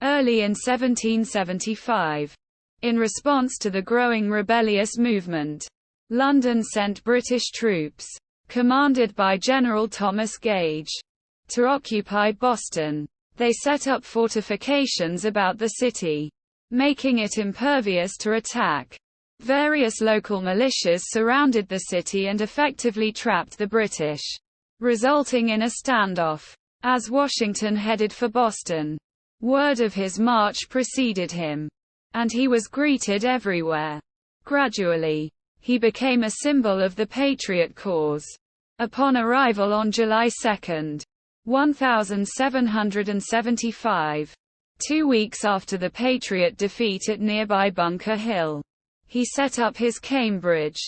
early in 1775. In response to the growing rebellious movement, London sent British troops, commanded by General Thomas Gage, to occupy Boston. They set up fortifications about the city, making it impervious to attack. Various local militias surrounded the city and effectively trapped the British, resulting in a standoff. As Washington headed for Boston, word of his march preceded him, and he was greeted everywhere. Gradually, he became a symbol of the Patriot cause. Upon arrival on July 2, 1775, 2 weeks after the Patriot defeat at nearby Bunker Hill, he set up his Cambridge,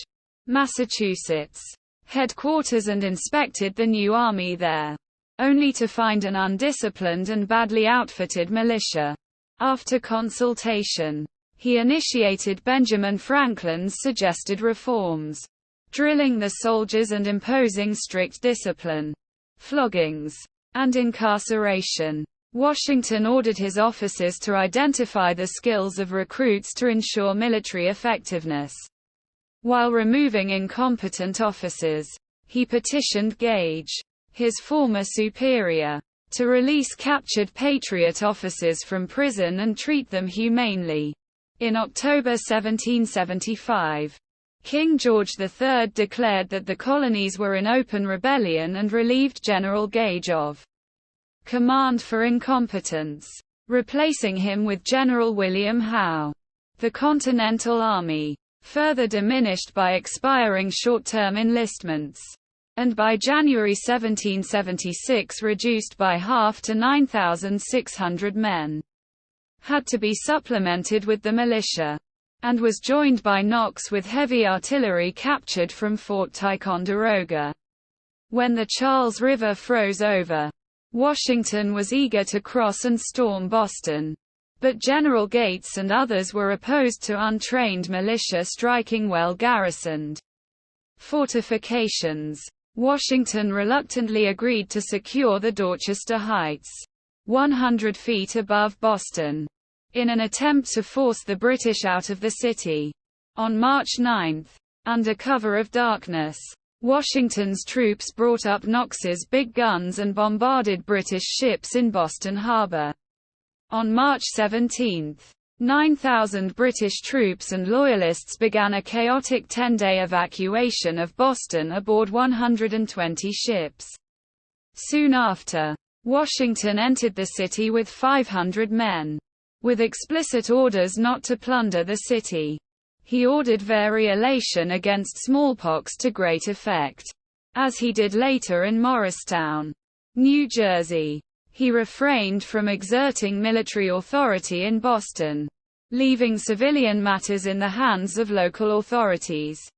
Massachusetts, headquarters and inspected the new army there, only to find an undisciplined and badly outfitted militia. After consultation, he initiated Benjamin Franklin's suggested reforms, drilling the soldiers and imposing strict discipline, floggings, and incarceration. Washington ordered his officers to identify the skills of recruits to ensure military effectiveness. While removing incompetent officers, he petitioned Gage, his former superior, to release captured Patriot officers from prison and treat them humanely. In October 1775, King George III declared that the colonies were in open rebellion and relieved General Gage of command for incompetence, replacing him with General William Howe. The Continental Army, further diminished by expiring short-term enlistments, and by January 1776 reduced by half to 9,600 men, had to be supplemented with the militia, and was joined by Knox with heavy artillery captured from Fort Ticonderoga. When the Charles River froze over, Washington was eager to cross and storm Boston, but General Gates and others were opposed to untrained militia striking well-garrisoned fortifications. Washington reluctantly agreed to secure the Dorchester Heights, 100 feet above Boston, in an attempt to force the British out of the city. On March 9, under cover of darkness, Washington's troops brought up Knox's big guns and bombarded British ships in Boston Harbor. On March 17, 9,000 British troops and Loyalists began a chaotic 10-day evacuation of Boston aboard 120 ships. Soon after, Washington entered the city with 500 men, with explicit orders not to plunder the city. He ordered variolation against smallpox to great effect, as he did later in Morristown, New Jersey. He refrained from exerting military authority in Boston, leaving civilian matters in the hands of local authorities.